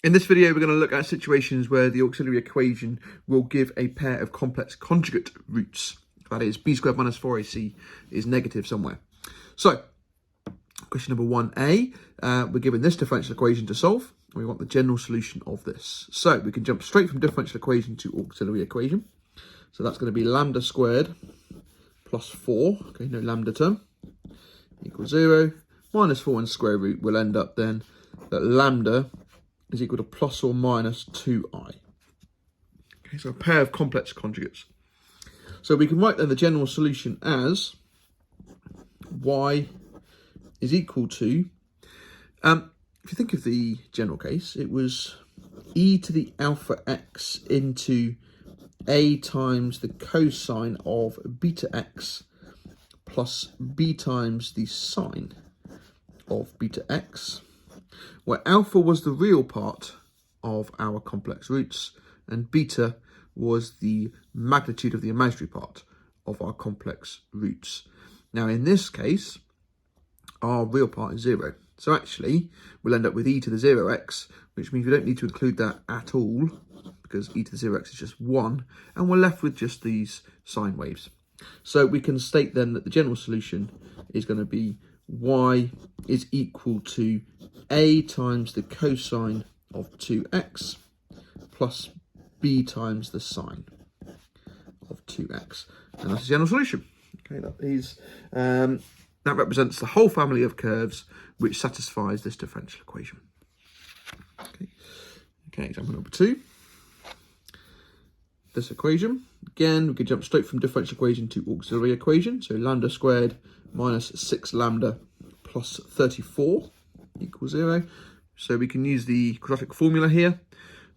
In this video, we're going to look at situations where the auxiliary equation will give a pair of complex conjugate roots. That is, b squared minus 4ac is negative somewhere. So, question number 1a, we're given this differential equation to solve. We want the general solution of this. So, we can jump straight from differential equation to auxiliary equation. So, that's going to be lambda squared plus 4, okay, no lambda term, equals 0. Minus 4 in square root will end up then that lambda is equal to plus or minus 2i. Okay, so a pair of complex conjugates. So we can write then the general solution as y is equal to, if you think of the general case, it was e to the alpha x into a times the cosine of beta x plus b times the sine of beta x, where alpha was the real part of our complex roots and beta was the magnitude of the imaginary part of our complex roots. Now in this case, our real part is 0. So actually, we'll end up with e to the 0x, which means we don't need to include that at all, because e to the 0x is just 1, and we're left with just these sine waves. So we can state then that the general solution is going to be y is equal to a times the cosine of 2x plus b times the sine of 2x. And that's the general solution. Okay, that represents the whole family of curves which satisfies this differential equation. Okay, example number 2. This equation, again, we could jump straight from differential equation to auxiliary equation. So lambda squared minus 6 lambda plus 34 equals 0. So we can use the quadratic formula here,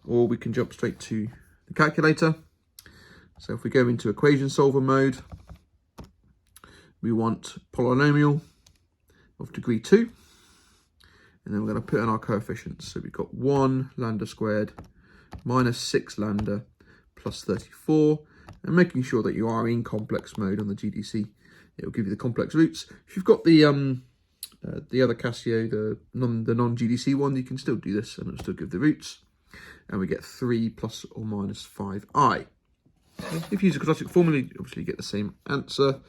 or we can jump straight to the calculator. So if we go into equation solver mode, we want polynomial of degree 2. And then we're going to put in our coefficients. So we've got 1 lambda squared minus 6 lambda plus 34, and making sure that you are in complex mode on the GDC. It will give you the complex roots. If you've got the other Casio, the non-GDC one, you can still do this and it'll still give the roots. And we get 3 plus or minus 5i. If you use a quadratic formula, you obviously get the same answer,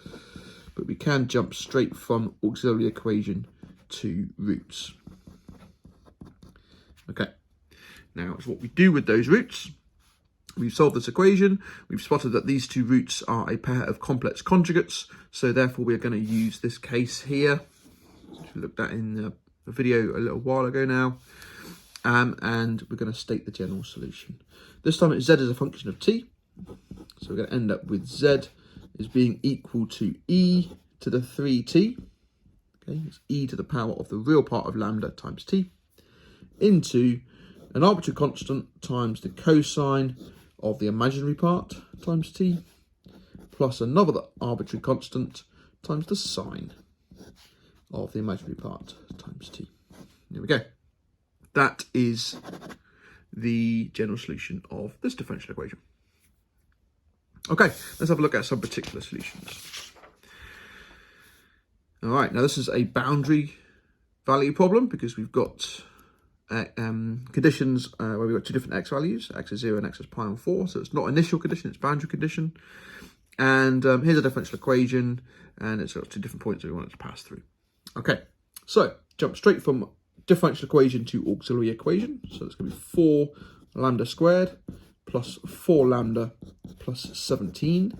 but we can jump straight from auxiliary equation to roots. Okay, now it's what we do with those roots. We've solved this equation. We've spotted that these two roots are a pair of complex conjugates. So therefore, we're going to use this case here, which we looked at in a video a little while ago now. And we're going to state the general solution. This time z is a function of t. So we're going to end up with z as being equal to e to the 3t. Okay, it's e to the power of the real part of lambda times t into an arbitrary constant times the cosine of the imaginary part times t, plus another arbitrary constant times the sine of the imaginary part times t. There we go. That is the general solution of this differential equation. Okay, let's have a look at some particular solutions. All right, now this is a boundary value problem because we've got conditions where we've got two different x values, x is 0 and x is pi on 4. So it's not initial condition, it's boundary condition. And here's a differential equation, and it's got two different points that we want it to pass through. Okay, so jump straight from differential equation to auxiliary equation. So it's going to be 4 lambda squared plus 4 lambda plus 17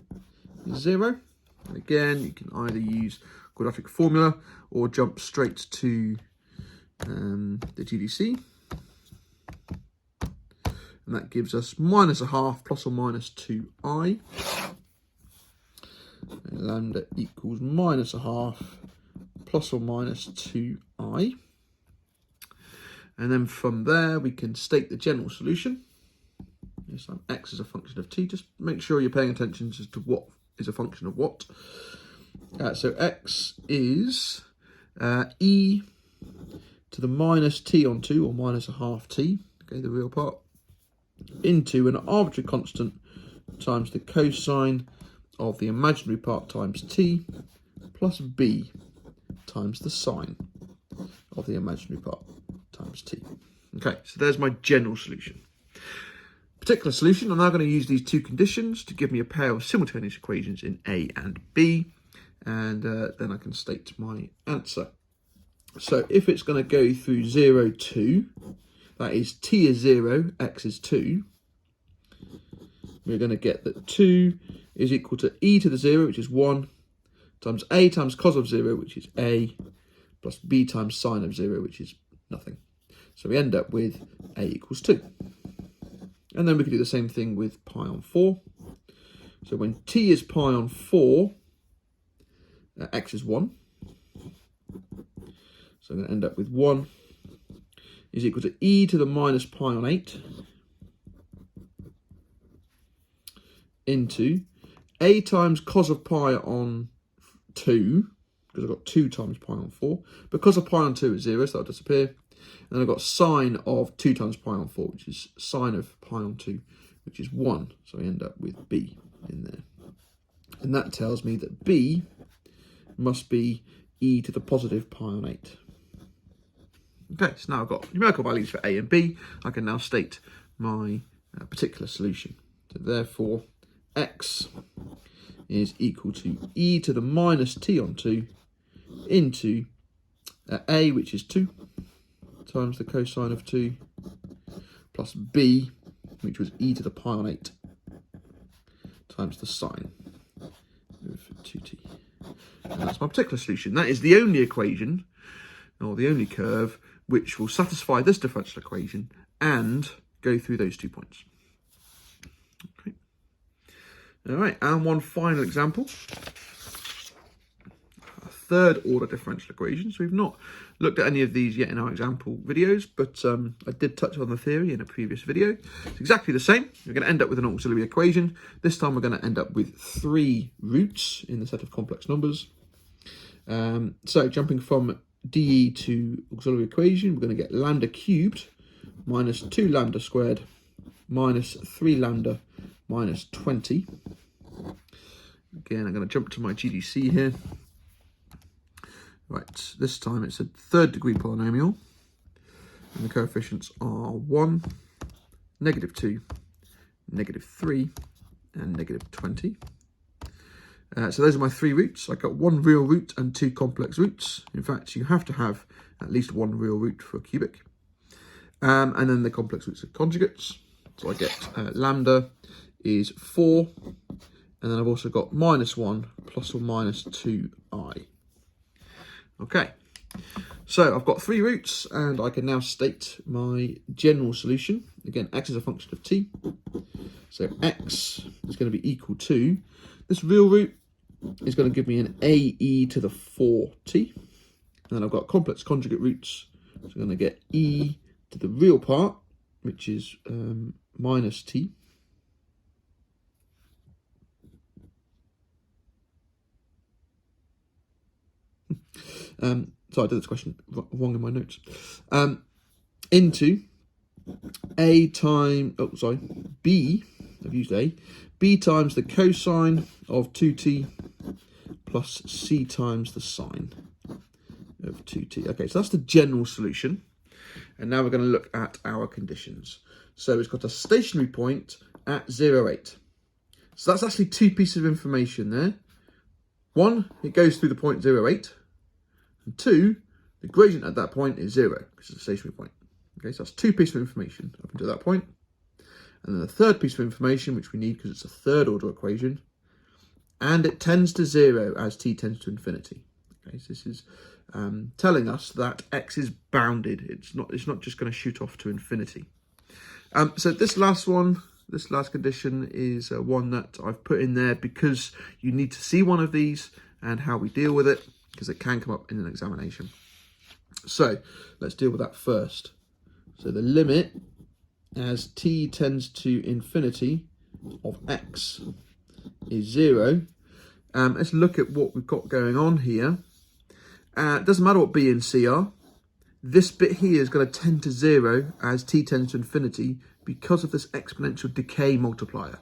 is 0. And again, you can either use quadratic formula or jump straight to the GDC, and that gives us minus a half plus or minus 2i, and lambda equals minus a half plus or minus 2i, and then from there we can state the general solution. Yes, x is a function of t. Just make sure you're paying attention as to what is a function of what. So x is e to the minus t on 2, or minus a half t, okay, the real part, into an arbitrary constant times the cosine of the imaginary part times t, plus b times the sine of the imaginary part times t. Okay, so there's my general solution. Particular solution, I'm now going to use these two conditions to give me a pair of simultaneous equations in A and B, and then I can state my answer. So if it's going to go through 0, 2, that is t is 0, x is 2, we're going to get that 2 is equal to e to the 0, which is 1, times a times cos of 0, which is a, plus b times sine of 0, which is nothing. So we end up with a equals 2. And then we can do the same thing with pi on 4. So when t is pi on 4, x is 1. So I'm going to end up with 1 is equal to e to the minus pi on 8 into a times cos of pi on 2, because I've got 2 times pi on 4. But cos of pi on 2 is 0, so that'll disappear. And then I've got sine of 2 times pi on 4, which is sine of pi on 2, which is 1. So I end up with b in there. And that tells me that b must be e to the positive pi on 8. Okay, so now I've got numerical values for a and b. I can now state my particular solution. So therefore, x is equal to e to the minus t on 2 into a, which is 2, times the cosine of 2, plus b, which was e to the pi on 8, times the sine of 2t. And that's my particular solution. That is the only equation, or the only curve, which will satisfy this differential equation and go through those 2 points. Okay. All right, and one final example. A third order differential equation. So we've not looked at any of these yet in our example videos, but I did touch on the theory in a previous video. It's exactly the same. We're going to end up with an auxiliary equation. This time we're going to end up with 3 roots in the set of complex numbers. So jumping from dE to auxiliary equation, we're going to get lambda cubed minus 2 lambda squared minus 3 lambda minus 20. Again, I'm going to jump to my GDC here. Right, this time it's a third degree polynomial, and the coefficients are 1, -2, -3, and -20. So those are my 3 roots. I've got 1 real root and 2 complex roots. In fact, you have to have at least 1 real root for a cubic. And then the complex roots are conjugates. So I get lambda is 4. And then I've also got -1 plus or minus 2i. Okay, so I've got 3 roots, and I can now state my general solution. Again, x is a function of t. So x is going to be equal to, this real root is going to give me an ae to the 4t. And then I've got complex conjugate roots. So I'm going to get e to the real part, which is minus t. So I did this question wrong in my notes. Into a time, b, I've used a, b times the cosine of 2t plus c times the sine of 2t. Okay, so that's the general solution. And now we're going to look at our conditions. So it's got a stationary point at 0, 8. So that's actually 2 pieces of information there. 1, it goes through the point 0, 8. And 2, the gradient at that point is 0, which is a stationary point. Okay, so that's 2 pieces of information up until that point. And then the third piece of information, which we need because it's a third order equation, and it tends to 0 as t tends to infinity. Okay, so this is telling us that x is bounded. It's not just going to shoot off to infinity. So this last one, this last condition is one that I've put in there because you need to see one of these and how we deal with it, because it can come up in an examination. So let's deal with that first. So the limit as t tends to infinity of x is 0. Let's look at what we've got going on here. It doesn't matter what b and c are. This bit here is going to tend to 0 as t tends to infinity because of this exponential decay multiplier.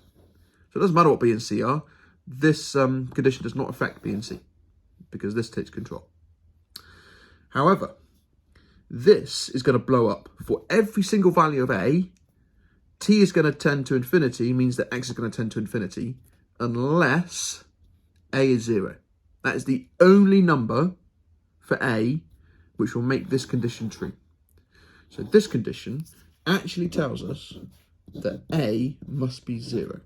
So it doesn't matter what b and c are. This condition does not affect b and c because this takes control. However, this is going to blow up. For every single value of a, t is going to tend to infinity, means that x is going to tend to infinity, unless a is 0. That is the only number for a which will make this condition true. So this condition actually tells us that a must be 0.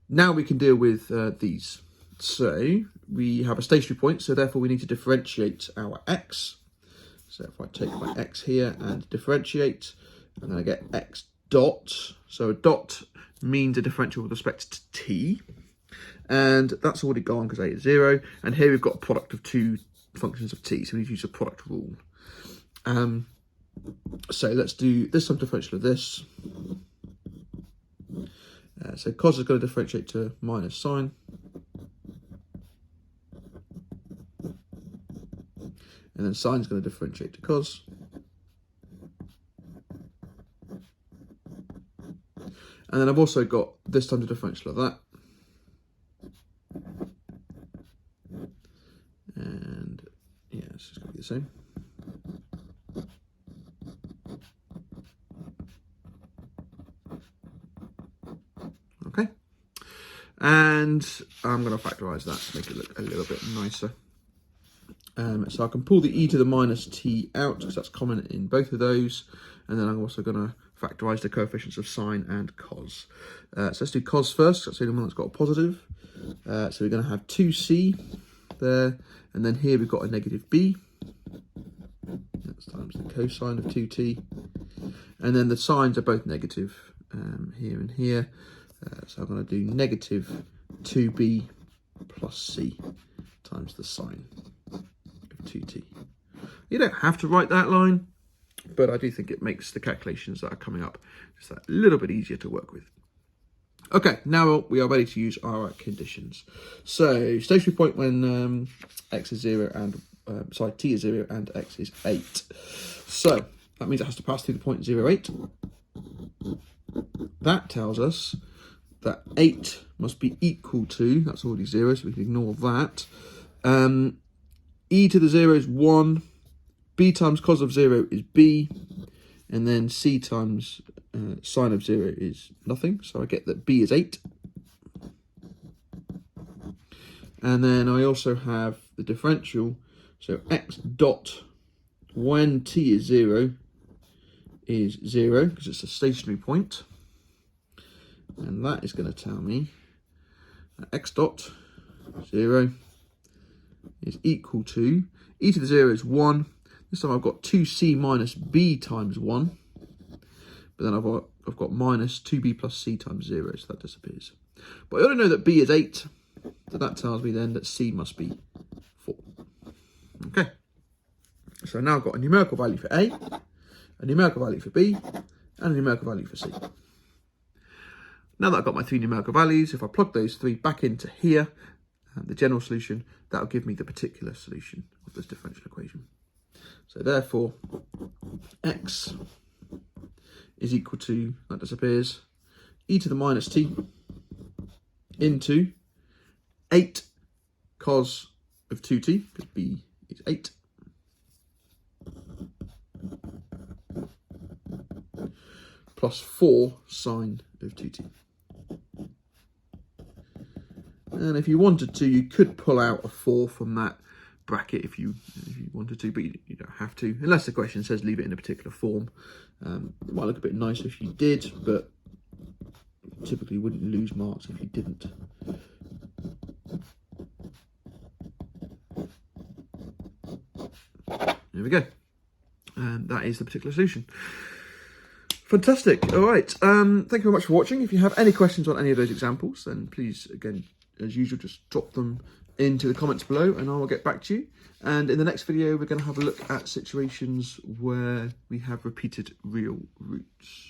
Now we can deal with these. So we have a stationary point, so therefore we need to differentiate our x. So if I take my x here and differentiate, I'm going to get x dot. So a dot means a differential with respect to t. And that's already gone because a is 0. And here we've got a product of two functions of t, so we need to use a product rule. So let's do this time differential of this. So cos is going to differentiate to minus sine. And then sine is going to differentiate to cos. And then I've also got this time the differential of that. And yeah, it's just going to be the same. Okay. And I'm going to factorise that to make it look a little bit nicer. So I can pull the e to the minus t out because that's common in both of those. And then I'm also going to factorise the coefficients of sine and cos. So let's do cos first. That's the only one that's got a positive. So we're going to have 2c there. And then here we've got a negative b. That's times the cosine of 2t. And then the sines are both negative here and here. So I'm going to do negative 2b plus c times the sine of 2t. You don't have to write that line, but I do think it makes the calculations that are coming up just a little bit easier to work with. Okay, now we are ready to use our conditions. So stationary point when x is 0 and t is 0 and x is 8. So that means it has to pass through the point 0, 8. That tells us that 8 must be equal to, that's already 0, so we can ignore that. E to the 0 is 1, b times cos of 0 is b, and then c times sine of 0 is nothing, so I get that b is 8. And then I also have the differential, so x dot when t is 0 is 0, because it's a stationary point. And that is going to tell me that x dot 0 is equal to, e to the 0 is 1. This time I've got 2c minus b times 1. But then I've got minus 2b plus c times 0, so that disappears. But I already know that b is 8. So that tells me then that c must be 4. Okay. So now I've got a numerical value for a, a numerical value for b, and a numerical value for c. Now that I've got my 3 numerical values, if I plug those 3 back into here, the general solution, that will give me the particular solution of this differential equation. So therefore, x is equal to, that disappears, e to the minus t into 8 cos of 2t, because b is 8, plus 4 sine of 2t. And if you wanted to, you could pull out a 4 from that bracket if you wanted to, but you don't have to, unless the question says leave it in a particular form. It might look a bit nicer if you did, but typically wouldn't lose marks if you didn't. There we go. And that is the particular solution. Fantastic. All right. Thank you very much for watching. If you have any questions on any of those examples, then please, again, as usual, just drop them into the comments below and I will get back to you. And in the next video, we're going to have a look at situations where we have repeated real roots.